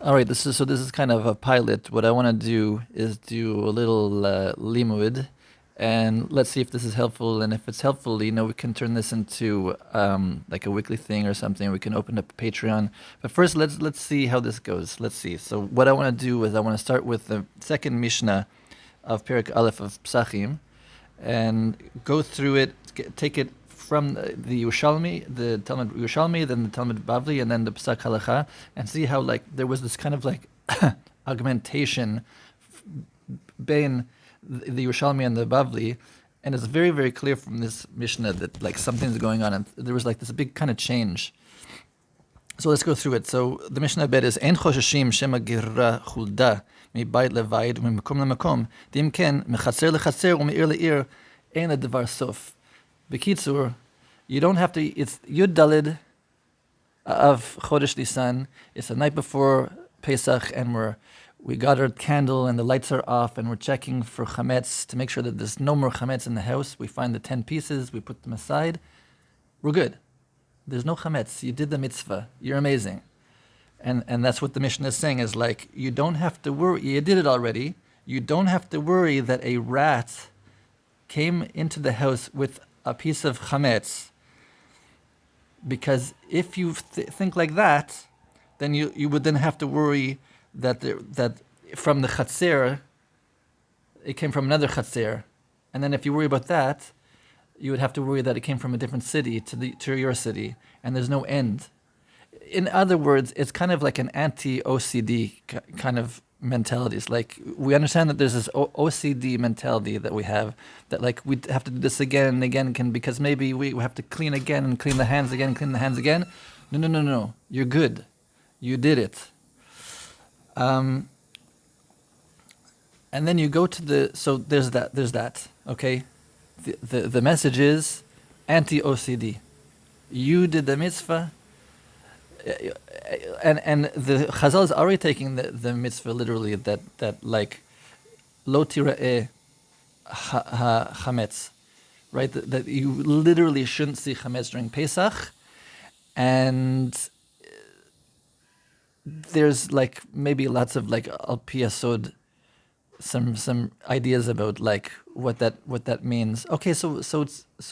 All right, this is kind of a pilot. What I want to do is do a little limud, and let's see if this is helpful. And if it's helpful, we can turn this into like a weekly thing or something. We can open up a Patreon. But first, let's see how this goes. Let's see. So what I want to do is I want to start with the second Mishnah of Perek Aleph of Psachim, and go through it, take it from the Yerushalmi, the Talmud Yerushalmi, then the Talmud Bavli, and then the Psak Halacha, and see how like there was this kind of like augmentation between the Yerushalmi and the Bavli, and it's very very clear from this Mishnah that like something's going on, and there was like this big kind of change. So let's go through it. So the Mishnah bet is Ein chosheshim shema girra chulda mibayit levayit u'mimakom lemakom dim ken mechatzer lechatzer u'meir leir ein advar sof. B'kitzur, you don't have to. It's Yud Dalid of Chodesh Nisan. It's the night before Pesach, and we got our candle, and the lights are off, and we're checking for chametz to make sure that there's no more chametz in the house. We find the 10 pieces, we put them aside. We're good. There's no chametz. You did the mitzvah. You're amazing. And that's what the Mishnah is saying, is like, you don't have to worry. You did it already. You don't have to worry that a rat came into the house with a piece of chametz. Because if you think like that, then you would then have to worry that that from the chatzer, it came from another chatzer. And then if you worry about that, you would have to worry that it came from a different city to your city, and there's no end. In other words, it's kind of like an anti-OCD kind of mentality. It's like we understand that there's this OCD mentality that we have, that like we have to do this again and again, because maybe we have to clean again and clean the hands again and clean the hands again. No, no, no, no. You're good. You did it. And then you go to so there's that, okay? The message is anti-OCD. You did the mitzvah, and the Chazal is already taking the mitzvah literally, that like lo tira'eh chametz, right? That you literally shouldn't see chametz during Pesach, and there's like maybe lots of like al pi yasod, some ideas about like what that means. Okay, so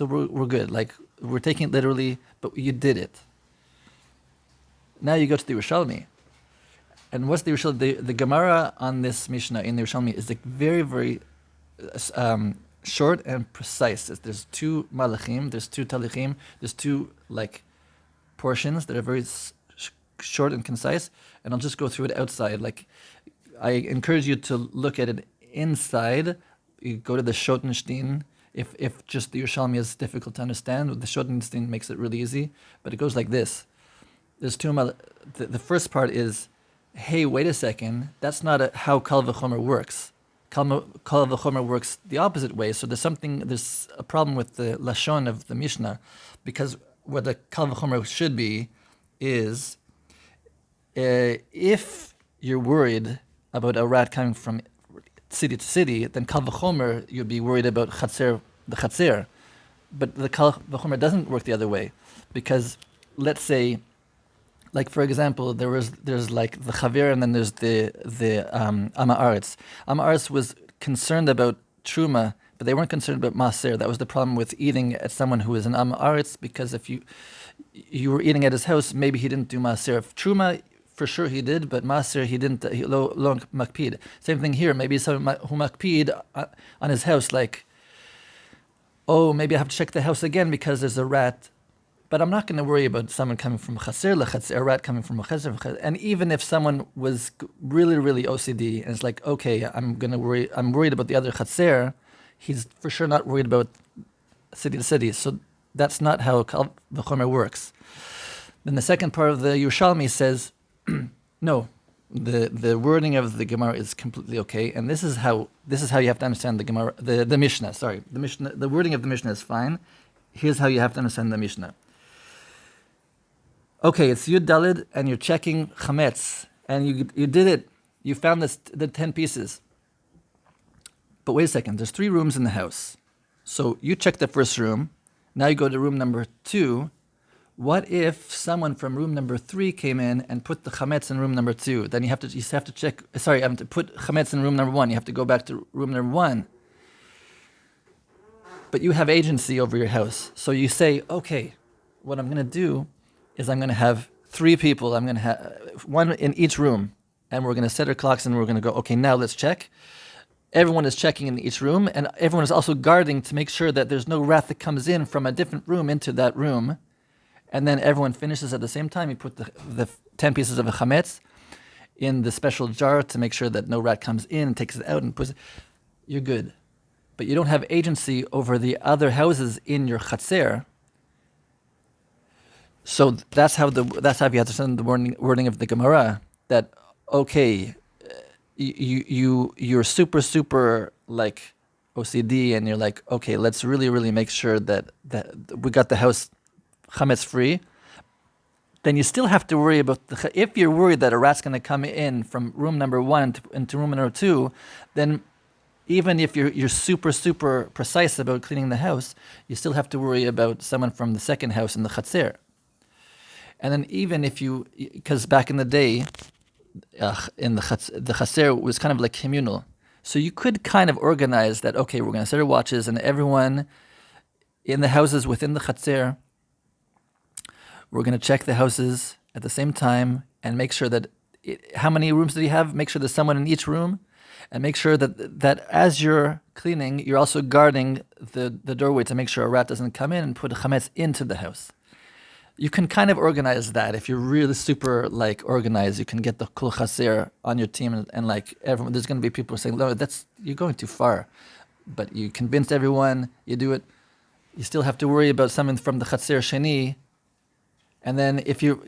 we're good. Like we're taking it literally, but you did it. Now you go to the Yerushalmi, and what's the Yerushalmi? The Gemara on this Mishnah in the Yerushalmi is like very very short and precise. There's two malachim, there's two talichim, there's two like portions that are very short and concise, and I'll just go through it outside. Like, I encourage you to look at it inside. You go to the Shotenstein. If just the Yerushalmi is difficult to understand, the Shotenstein makes it really easy. But it goes like this. There's two. The first part is, hey, wait a second. That's not how Kal V'chomer works. Kal V'chomer works the opposite way. So there's a problem with the Lashon of the Mishnah, because what the Kal V'chomer should be is, if you're worried about a rat coming from city to city, then Kal V'chomer, you'd be worried about the Chatzer. But the Kal V'chomer doesn't work the other way, because let's say, like for example, there's like the Chaver, and then there's the Ama Aretz. Ama Aretz was concerned about Truma, but they weren't concerned about Maser. That was the problem with eating at someone who is an Ama Aretz, because if you were eating at his house, maybe he didn't do Maser. If Truma, for sure he did, but Maser he didn't. Lo makpid. Same thing here. Maybe someone who makpid on his house, like, oh, maybe I have to check the house again because there's a rat. But I'm not going to worry about someone coming from chaser lechatzer, a rat coming from a chaser. And even if someone was really, really OCD, and it's like, okay, I'm worried about the other chaser, he's for sure not worried about city to city. So that's not how Kal V'chomer works. Then the second part of the Yerushalmi says, no, the wording of the Gemara is completely okay, and this is how you have to understand the Gemara, the Mishnah. Sorry, the Mishnah. The wording of the Mishnah is fine. Here's how you have to understand the Mishnah. Okay, it's Yud Dalid, and you're checking chametz, and you did it. You found the 10 pieces. But wait a second. There's 3 rooms in the house, so you check the first room. Now you go to room number 2. What if someone from room number 3 came in and put the chametz in room number 2? Then you have to check. Sorry, I have to put chametz in room number 1. You have to go back to room number 1. But you have agency over your house, so you say, okay, what I'm going to do is I'm going to have 3 people. I'm going to have 1 in each room, and we're going to set our clocks, and we're going to go. Okay, now let's check. Everyone is checking in each room, and everyone is also guarding to make sure that there's no rat that comes in from a different room into that room. And then everyone finishes at the same time. You put the 10 pieces of a chametz in the special jar to make sure that no rat comes in and takes it out and puts it. You're good. But you don't have agency over the other houses in your chatzer. So that's how you understand the wording of the Gemara. That okay, you're super like OCD, and you're like, okay, let's really make sure that we got the house chametz free. Then you still have to worry about if you're worried that a rat's going to come in from room number 1 into room number 2, then even if you're super precise about cleaning the house, you still have to worry about someone from the second house in the chatzer. And then even if because back in the day, in the chatzer was kind of like communal, so you could kind of organize that. Okay, we're going to set our watches, and everyone in the houses within the chatzer, we're going to check the houses at the same time and make sure that how many rooms do you have? Make sure there's someone in each room, and make sure that as you're cleaning, you're also guarding the doorway to make sure a rat doesn't come in and put a chametz into the house. You can kind of organize that. If you're really super like organized, you can get the kol chaser on your team, and like everyone, there's going to be people saying, "No, you're going too far," but you convinced everyone. You do it. You still have to worry about someone from the chatser sheni, and then if you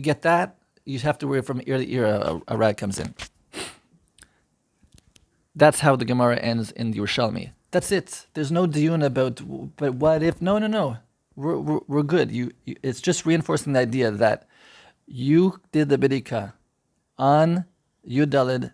get that, you have to worry from ear to ear a rat comes in. That's how the Gemara ends in the Yerushalmi. That's it. There's no diyun about, but what if? No. We're good. It's just reinforcing the idea that you did the bidika on Yud Daled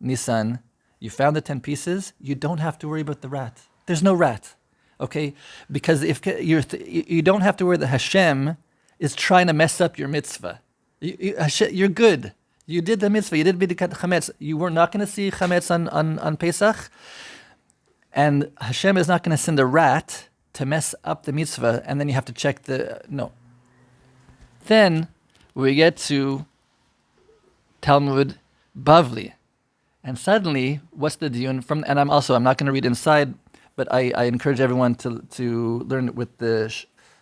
Nisan. You found the 10 pieces. You don't have to worry about the rat. There's no rat, okay? Because if you don't have to worry that Hashem is trying to mess up your mitzvah. You're good. You did the mitzvah. You did bidikat chametz. You were not going to see chametz on Pesach, and Hashem is not going to send a rat to mess up the mitzvah, and then you have to check no. Then we get to Talmud Bavli, and suddenly, what's the diyun from? And I'm not going to read inside, but I encourage everyone to learn it with the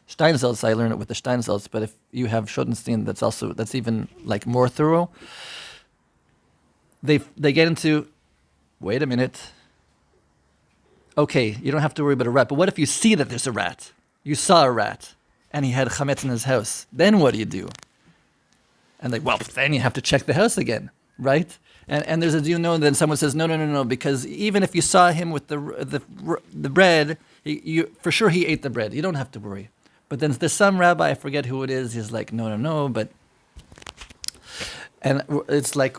Steinsaltz. I learn it with the Steinsaltz, but if you have Schoenstein, that's even like more thorough. They get into, wait a minute. Okay, you don't have to worry about a rat, but what if you see that there's a rat? You saw a rat, and he had chametz in his house. Then what do you do? And then you have to check the house again, right? And there's and then someone says, no, because even if you saw him with the bread, for sure he ate the bread. You don't have to worry. But then there's some rabbi, I forget who it is, he's like, no, but... And it's like,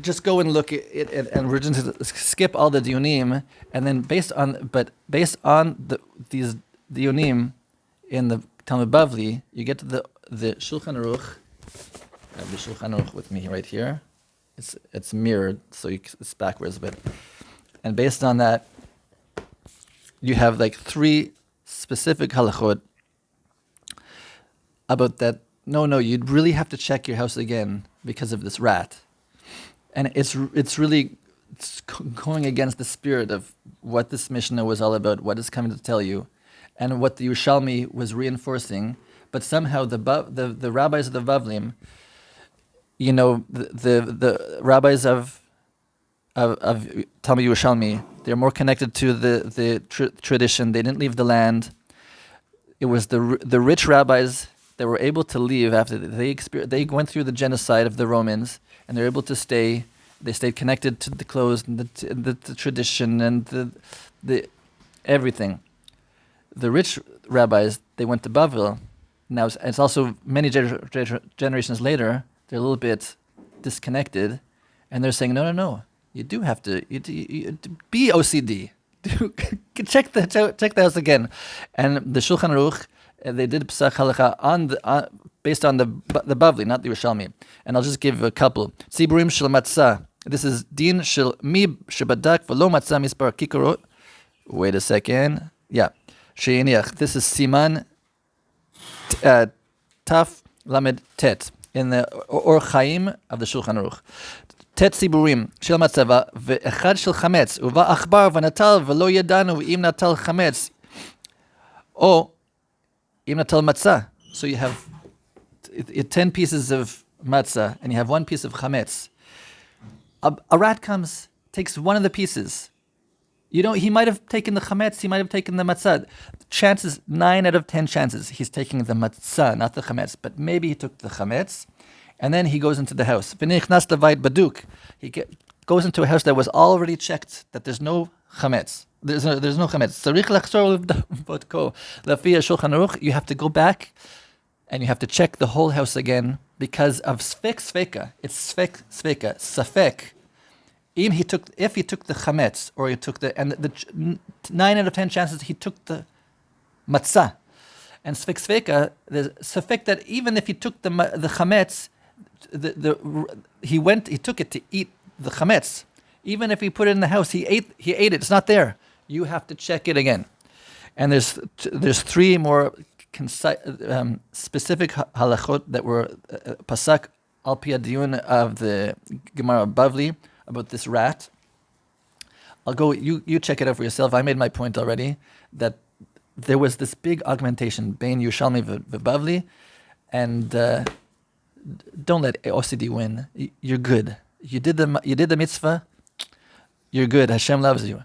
just go and look at it, and we're just going to skip all the diyunim, and then based on these diyunim in the Talmud Bavli, you get to the Shulchan Aruch. I have the Shulchan Aruch with me right here. It's mirrored, so it's backwards a bit. And based on that, you have like 3 specific halachot about that. No, you'd really have to check your house again because of this rat. And it's going against the spirit of what this Mishnah was all about, what it's coming to tell you, and what the Yerushalmi was reinforcing. But somehow the rabbis of the Bavlim, the rabbis of Talmud Yerushalmi, they're more connected to the tradition. They didn't leave the land. It was the rich rabbis that were able to leave after they went through the genocide of the Romans, and they're able to stay. They stayed connected to the clothes and the tradition and the everything. The rich rabbis, they went to Bavel. Now it's also many generations later. They're a little bit disconnected, and they're saying, no. You do have to you be OCD. Check the house again, and the Shulchan Aruch They did Pesach halacha based on the Bavli, not the Yerushalmi. And I'll just give a couple. Tziburim shel matzah. This is din shel mi shebadak v'lo matzah mispar kikorot. Wait a second. Yeah. Sheiniach. This is siman taf lamed tet in the Or Chaim of the Shulchan Aruch. Tet tziburim shel matzah ve'echad shel chametz uva achbar v'natal v'lo yadanu v'im natal chametz. Or im natal matzah. So you have 10 pieces of matzah and you have 1 piece of chametz. A rat comes, takes one of the pieces. He might have taken the chametz, he might have taken the matzah. Chances, 9 out of 10 chances, he's taking the matzah, not the chametz. But maybe he took the chametz, and then he goes into the house. V'nichnas levayit baduk. He goes into a house that was already checked, that there's no chametz. There's no chametz. Tzarich lachzor levdotko. Lefi Shulchan Aruch, you have to go back, and you have to check the whole house again, because of sfek sveka. It's sfek sveka, safek. If he took the chametz, or he took the 9 out of 10 chances he took the matzah, and sfek sveka, there's safek that even if he took the chametz, he took it to eat the chametz. Even if he put it in the house, he ate it. It's not there. You have to check it again. And there's 3 more specific halachot that were pasak al pi hadiyun of the Gemara Bavli about this rat. I'll go. You check it out for yourself. I made my point already that there was this big augmentation bein Yerushalmi v'Bavli, and don't let OCD win. You're good. You did the mitzvah. You're good. Hashem loves you.